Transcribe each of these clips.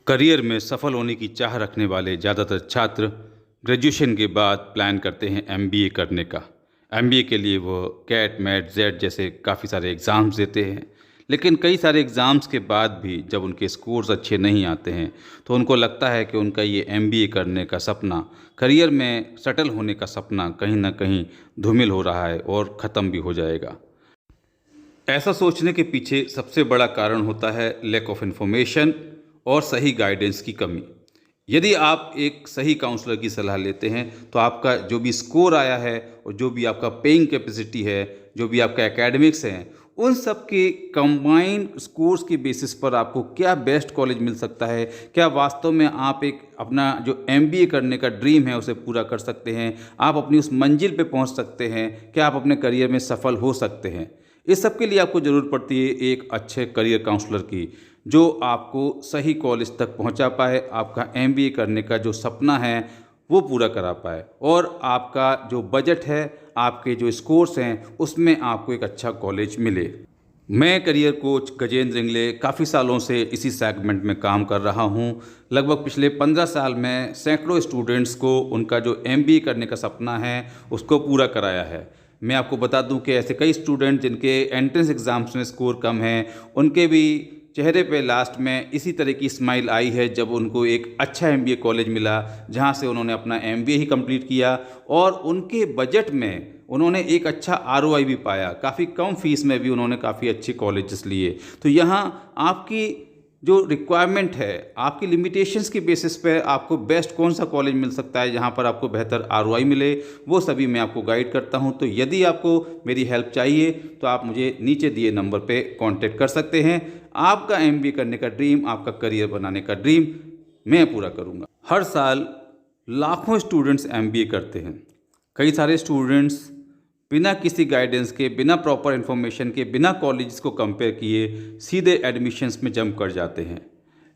Career में सफल होने की चाह रखने वाले ज़्यादातर छात्र ग्रेजुएशन के बाद प्लान करते हैं एमबीए करने का। एमबीए के लिए वो कैट मैट जेड जैसे काफ़ी सारे एग्ज़ाम्स देते हैं, लेकिन कई सारे एग्ज़ाम्स के बाद भी जब उनके स्कोर्स अच्छे नहीं आते हैं तो उनको लगता है कि उनका ये एमबीए करने का सपना, करियर में सेटल होने का सपना कहीं ना कहीं धूमिल हो रहा है और ख़त्म भी हो जाएगा। ऐसा सोचने के पीछे सबसे बड़ा कारण होता है लैक ऑफ इन्फॉर्मेशन और सही गाइडेंस की कमी। यदि आप एक सही काउंसलर की सलाह लेते हैं तो आपका जो भी स्कोर आया है और जो भी आपका पेइंग कैपेसिटी है, जो भी आपका एकेडमिक्स हैं, उन सब के कंबाइंड स्कोर्स के बेसिस पर आपको क्या बेस्ट कॉलेज मिल सकता है, क्या वास्तव में आप एक अपना जो एमबीए करने का ड्रीम है उसे पूरा कर सकते हैं, आप अपनी उस मंजिल पे पहुंच सकते हैं, क्या आप अपने करियर में सफल हो सकते हैं। इस सब के लिए आपको ज़रूरत पड़ती है एक अच्छे करियर काउंसलर की, जो आपको सही कॉलेज तक पहुंचा पाए, आपका एमबीए करने का जो सपना है वो पूरा करा पाए और आपका जो बजट है, आपके जो स्कोर्स हैं, उसमें आपको एक अच्छा कॉलेज मिले। मैं करियर कोच गजेंद्र इंगले काफ़ी सालों से इसी सेगमेंट में काम कर रहा हूं। लगभग पिछले 15 साल में सैकड़ों स्टूडेंट्स को उनका जो एमबीए करने का सपना है उसको पूरा कराया है। मैं आपको बता दूं कि ऐसे कई स्टूडेंट जिनके एंट्रेंस एग्ज़ाम्स में स्कोर कम है, उनके भी चेहरे पे लास्ट में इसी तरह की स्माइल आई है जब उनको एक अच्छा एमबीए कॉलेज मिला, जहां से उन्होंने अपना एमबीए ही कंप्लीट किया और उनके बजट में उन्होंने एक अच्छा आरओआई भी पाया। काफ़ी कम फीस में भी उन्होंने काफ़ी अच्छे कॉलेजेस लिए। तो यहाँ आपकी जो रिक्वायरमेंट है, आपकी लिमिटेशंस की बेसिस पे आपको बेस्ट कौन सा कॉलेज मिल सकता है जहाँ पर आपको बेहतर आरओआई मिले, वो सभी मैं आपको गाइड करता हूँ। तो यदि आपको मेरी हेल्प चाहिए तो आप मुझे नीचे दिए नंबर पे कांटेक्ट कर सकते हैं। आपका एमबीए करने का ड्रीम, आपका करियर बनाने का ड्रीम मैं पूरा करूँगा। हर साल लाखों स्टूडेंट्स एमबीए करते हैं। कई सारे स्टूडेंट्स बिना किसी गाइडेंस के, बिना प्रॉपर इन्फॉर्मेशन के, बिना कॉलेज को कंपेयर किए सीधे एडमिशन्स में जंप कर जाते हैं।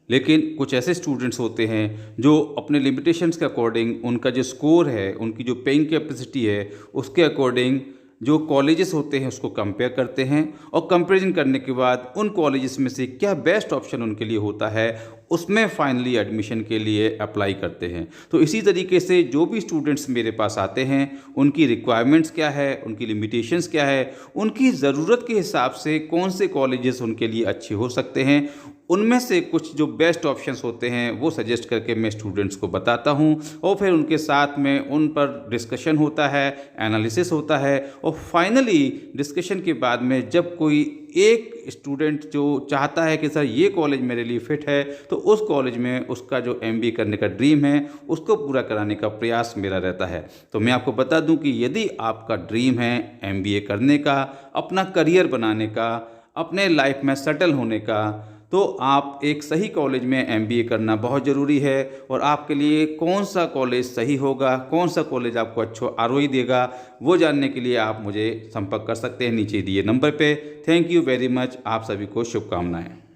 लेकिन कुछ ऐसे स्टूडेंट्स होते हैं जो अपने लिमिटेशंस के अकॉर्डिंग, उनका जो स्कोर है, उनकी जो पेइंग कैपेसिटी है, उसके अकॉर्डिंग जो कॉलेजेस होते हैं उसको कंपेयर करते हैं और कंपैरिजन करने के बाद उन कॉलेजेस में से क्या बेस्ट ऑप्शन उनके लिए होता है, उसमें फाइनली एडमिशन के लिए अप्लाई करते हैं। तो इसी तरीके से जो भी स्टूडेंट्स मेरे पास आते हैं, उनकी रिक्वायरमेंट्स क्या है, उनकी लिमिटेशंस क्या है, उनकी ज़रूरत के हिसाब से कौन से कॉलेजेस उनके लिए अच्छे हो सकते हैं, उनमें से कुछ जो बेस्ट ऑप्शंस होते हैं वो सजेस्ट करके मैं स्टूडेंट्स को बताता हूं और फिर उनके साथ में उन पर डिस्कशन होता है, एनालिसिस होता है और फाइनली डिस्कशन के बाद में जब कोई एक स्टूडेंट जो चाहता है कि सर ये कॉलेज मेरे लिए फिट है, तो उस कॉलेज में उसका जो एमबीए करने का ड्रीम है उसको पूरा कराने का प्रयास मेरा रहता है। तो मैं आपको बता दूं कि यदि आपका ड्रीम है एमबीए करने का, अपना करियर बनाने का, अपने लाइफ में सेटल होने का, तो आप एक सही कॉलेज में एमबीए करना बहुत ज़रूरी है। और आपके लिए कौन सा कॉलेज सही होगा, कौन सा कॉलेज आपको अच्छा आरओई देगा, वो जानने के लिए आप मुझे संपर्क कर सकते हैं नीचे दिए नंबर पे। Thank you very much. आप सभी को शुभकामनाएं।